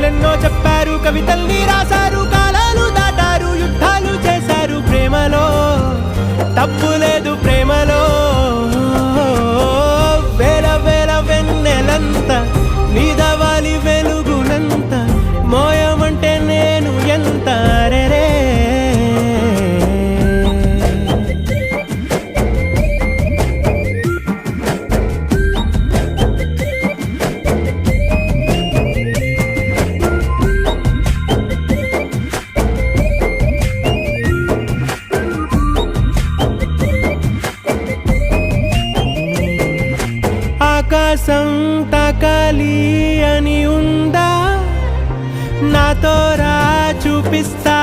కథలెన్నో చెప్పారు, కవితల్ని రాశారు, కాలాలు దాటారు, యుద్ధాలు చేశారు. ప్రేమలో తప్పు లేదు, ప్రేమలో వేల వేల వెన్నెలంత నీదవాలి వెలుగునంత, మోయమంటే నేను ఎంత రే. ఆకాశం తాకాలి అని ఉందా, నాతో రా చూపిస్తా